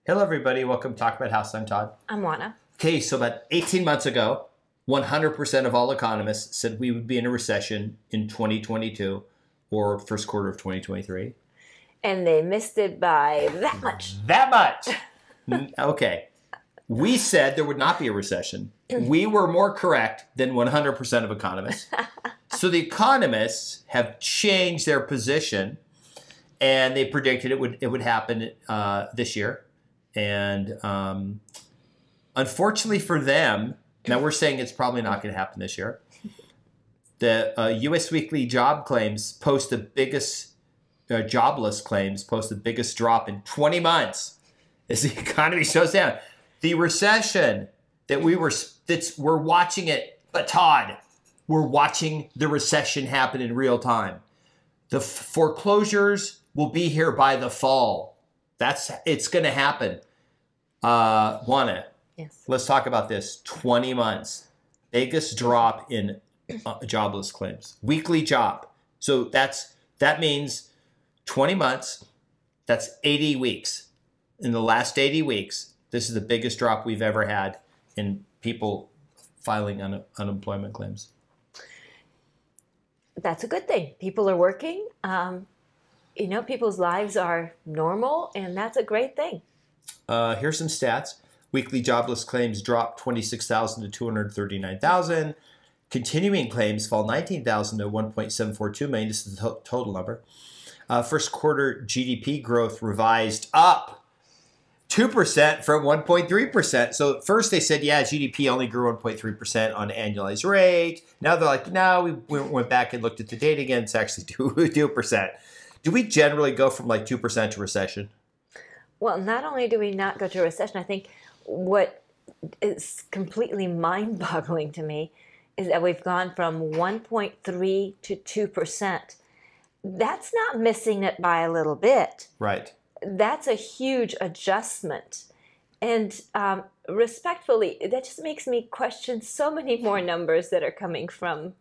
Hello, everybody. Welcome to Talk About House. I'm Todd. I'm Juana. Okay, so about 18 months ago, 100% of all economists said we would be in a recession in 2022 or first quarter of 2023. And they missed it by that much. That much. Okay. We said there would not be a recession. We were more correct than 100% of economists. So the economists have changed their position, and they predicted it would happen this year. And unfortunately for them, now we're saying it's probably not going to happen this year. The U.S. weekly job claims post the biggest, jobless claims post the biggest drop in 20 months as the economy slows down. The recession that we're watching it, but Todd, we're watching the recession happen in real time. The foreclosures will be here by the fall. It's going to happen. Juana, Yes. Let's talk about this. 20 months, biggest drop in jobless claims, weekly job. So that means 20 months. That's 80 weeks. In the last 80 weeks, this is the biggest drop we've ever had in people filing unemployment claims. That's a good thing. People are working. People's lives are normal, and that's a great thing. Here's some stats. Weekly jobless claims dropped 26,000 to 239,000. Continuing claims fall 19,000 to 1.742 million. This is the total number. First quarter GDP growth revised up 2% from 1.3%. So at first they said, yeah, GDP only grew 1.3% on an annualized rate. Now they're like, no, we went back and looked at the data again. It's actually 2%. Do we generally go from like 2% to recession? Well, not only do we not go to a recession, I think what is completely mind-boggling to me is that we've gone from 1.3 to 2%. That's not missing it by a little bit. Right. That's a huge adjustment. And respectfully, that just makes me question so many more numbers that are coming from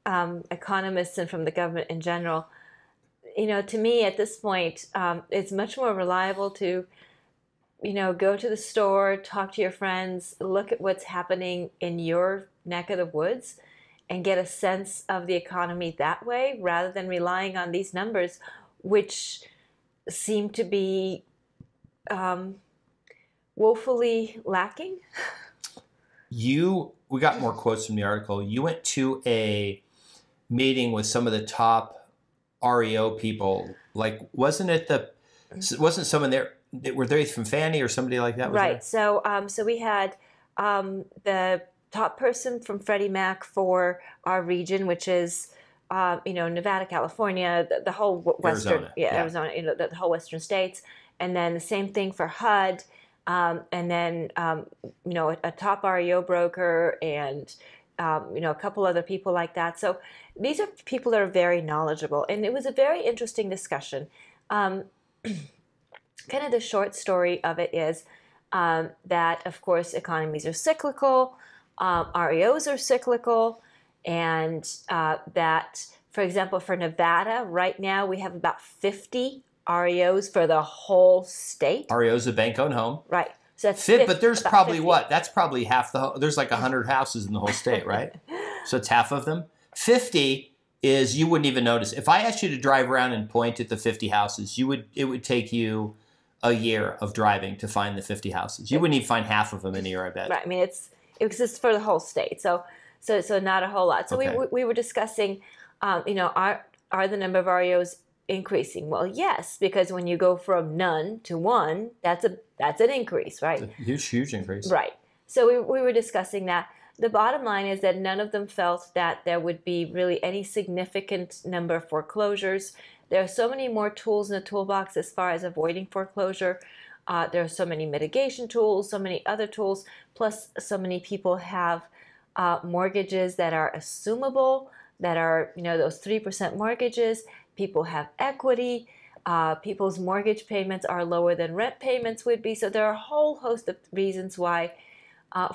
economists and from the government in general. To me at this point, it's much more reliable to, go to the store, talk to your friends, look at what's happening in your neck of the woods and get a sense of the economy that way rather than relying on these numbers, which seem to be woefully lacking. We got more quotes from the article. You went to a meeting with some of the top REO people. Like, wasn't someone there? Were they from Fannie or somebody like that? Right. So we had the top person from Freddie Mac for our region, which is Nevada, California, the whole western, Arizona, the whole western states, and then the same thing for HUD, and then a top REO broker and a couple other people like that. So these are people that are very knowledgeable, and it was a very interesting discussion. Kind of the short story of it is that, of course, economies are cyclical, REOs are cyclical, and that, for example, for Nevada, right now we have about 50 REOs for the whole state. REOs, a bank-owned home. Right. So that's but there's probably 50. That's probably half there's like 100 houses in the whole state, right? So it's half of them. 50 is, you wouldn't even notice. If I asked you to drive around and point at the 50 houses, it would take you a year of driving to find the 50 houses. You wouldn't even find half of them in a year, I bet. Right. I mean, it exists for the whole state. So not a whole lot. So okay. we were discussing, are the number of REOs increasing? Well, yes, because when you go from none to one, that's an increase, right? It's a huge increase. Right. So we were discussing that. The bottom line is that none of them felt that there would be really any significant number of foreclosures. There are so many more tools in the toolbox as far as avoiding foreclosure. There are so many mitigation tools, so many other tools, plus so many people have mortgages that are assumable, that are, those 3% mortgages. People have equity. People's mortgage payments are lower than rent payments would be. So there are a whole host of reasons why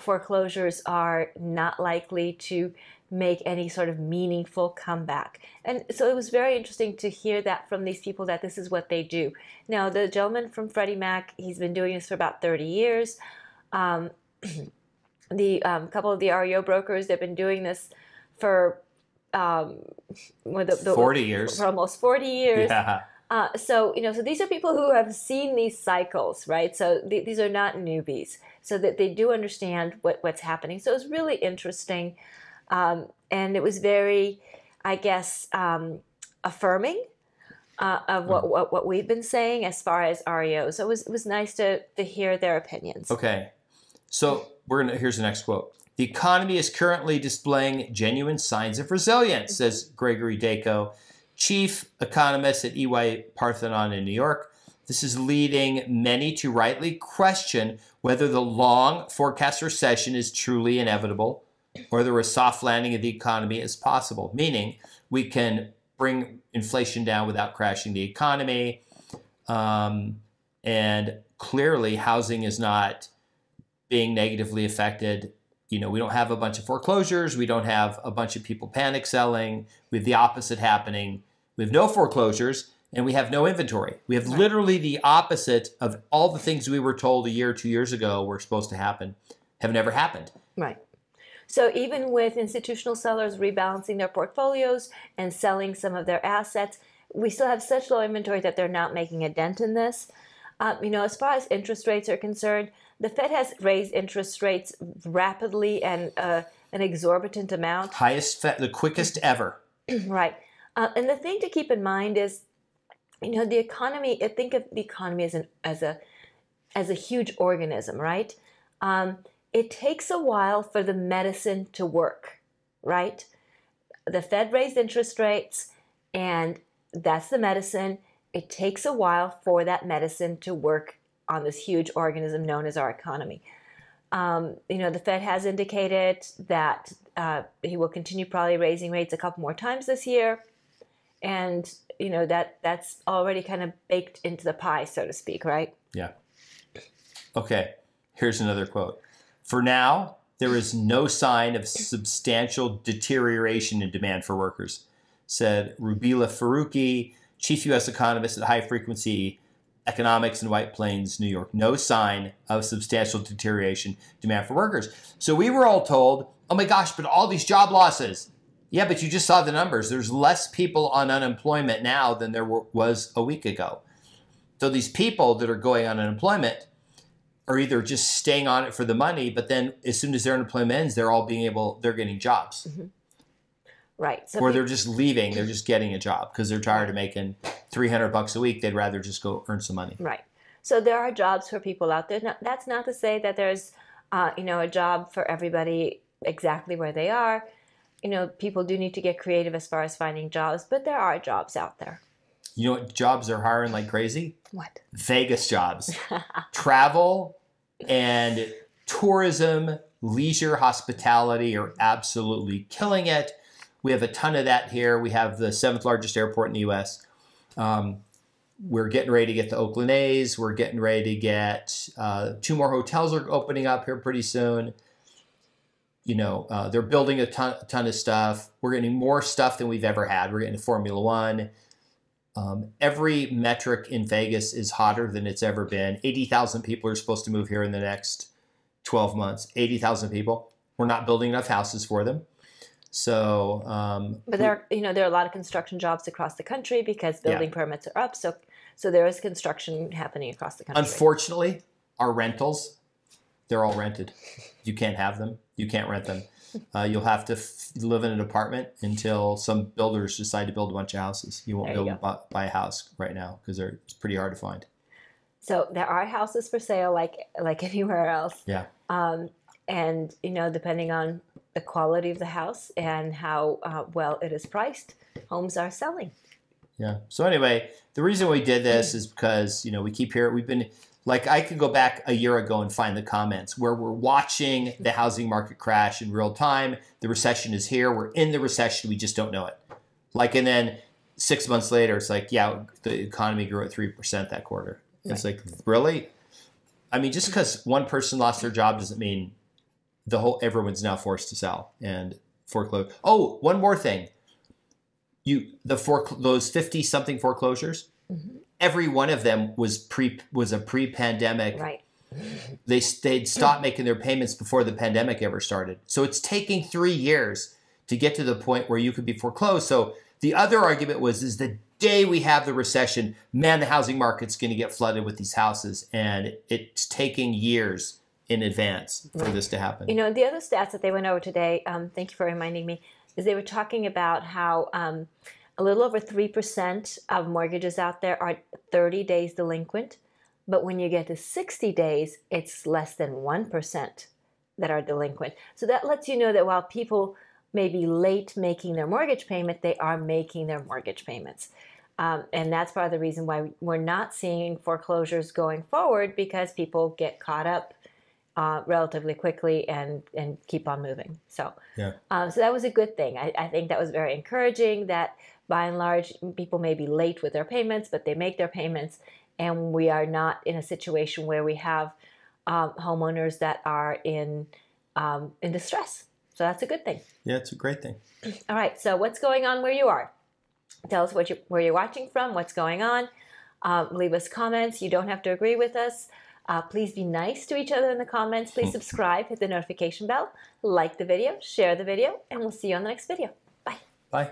foreclosures are not likely to make any sort of meaningful comeback. And so it was very interesting to hear that from these people, that this is what they do. Now, the gentleman from Freddie Mac, he's been doing this for about 30 years. The couple of the REO brokers, they've been doing this for 40 years. For almost 40 years. Yeah. So these are people who have seen these cycles, right? So these are not newbies, so that they do understand what's happening. So it was really interesting, and it was very, I guess, affirming of what we've been saying as far as REO. So it was nice to hear their opinions. Okay, so here's the next quote. The economy is currently displaying genuine signs of resilience, says Gregory Dacko, chief economist at EY Parthenon in New York. This is leading many to rightly question whether the long forecast recession is truly inevitable or whether a soft landing of the economy is possible, meaning we can bring inflation down without crashing the economy. And clearly, housing is not being negatively affected. We don't have a bunch of foreclosures. We don't have a bunch of people panic selling. We have the opposite happening. We have no foreclosures, and we have no inventory. We have literally the opposite of all the things we were told a year or 2 years ago were supposed to happen, have never happened. Right. So even with institutional sellers rebalancing their portfolios and selling some of their assets, we still have such low inventory that they're not making a dent in this. As far as interest rates are concerned, the Fed has raised interest rates rapidly and an exorbitant amount. The quickest ever. Right. And the thing to keep in mind is, the economy. Think of the economy as a huge organism, right? It takes a while for the medicine to work, right? The Fed raised interest rates, and that's the medicine. It takes a while for that medicine to work on this huge organism known as our economy. The Fed has indicated that he will continue probably raising rates a couple more times this year. And, that's already kind of baked into the pie, so to speak, right? Yeah. Okay, here's another quote. For now, there is no sign of substantial deterioration in demand for workers, said Rubila Faruqi, chief U.S. economist at High Frequency Economics in White Plains, New York. No sign of substantial deterioration in demand for workers. So we were all told, oh my gosh, but all these job losses. Yeah, but you just saw the numbers. There's less people on unemployment now than there was a week ago. So these people that are going on unemployment are either just staying on it for the money, but then as soon as their unemployment ends, they're getting jobs. Mm-hmm. Right. Or they're just leaving. They're just getting a job because they're tired of making $300 a week. They'd rather just go earn some money. Right. So there are jobs for people out there. Now, that's not to say that there's, a job for everybody exactly where they are. People do need to get creative as far as finding jobs, but there are jobs out there. You know what jobs are hiring like crazy? What? Vegas jobs. Travel and tourism, leisure, hospitality are absolutely killing it. We have a ton of that here. We have the 7th largest airport in the U.S. We're getting ready to get the Oakland A's. We're getting ready to get 2 more hotels are opening up here pretty soon. They're building a ton of stuff. We're getting more stuff than we've ever had. We're getting Formula One. Every metric in Vegas is hotter than it's ever been. 80,000 people are supposed to move here in the next 12 months. 80,000 people. We're not building enough houses for them. So, but there are a lot of construction jobs across the country because building permits are up. So there is construction happening across the country. Unfortunately, our rentals, they're all rented. You can't have them. You can't rent them. You'll have to live in an apartment until some builders decide to build a bunch of houses. You won't be able to buy a house right now because it's pretty hard to find. So there are houses for sale like anywhere else. Yeah. And, depending on the quality of the house and how well it is priced, homes are selling. Yeah. So anyway, the reason we did this is because, we keep hearing, we've been, like I could go back a year ago and find the comments where we're watching the housing market crash in real time. The recession is here. We're in the recession. We just don't know it. And then 6 months later, it's like, yeah, the economy grew at 3% that quarter. It's like, really? I mean, just because one person lost their job doesn't mean everyone's now forced to sell and foreclose. Oh, one more thing. Those 50 something foreclosures, every one of them was a pre-pandemic. Right. They'd stopped making their payments before the pandemic ever started. So it's taking 3 years to get to the point where you could be foreclosed. So the other argument is the day we have the recession, man, the housing market's going to get flooded with these houses, and it's taking years in advance for this to happen. You know, the other stats that they went over today, thank you for reminding me, is they were talking about how a little over 3% of mortgages out there are 30 days delinquent. But when you get to 60 days, it's less than 1% that are delinquent. So that lets you know that while people may be late making their mortgage payment, they are making their mortgage payments. And that's part of the reason why we're not seeing foreclosures going forward, because people get caught up relatively quickly and keep on moving. So, so that was a good thing. I think that was very encouraging that by and large, people may be late with their payments, but they make their payments. And we are not in a situation where we have homeowners that are in distress. So that's a good thing. Yeah, it's a great thing. All right. So what's going on where you are? Tell us where you're watching from, what's going on. Leave us comments. You don't have to agree with us. Please be nice to each other in the comments. Please subscribe, hit the notification bell, like the video, share the video, and we'll see you on the next video. Bye. Bye.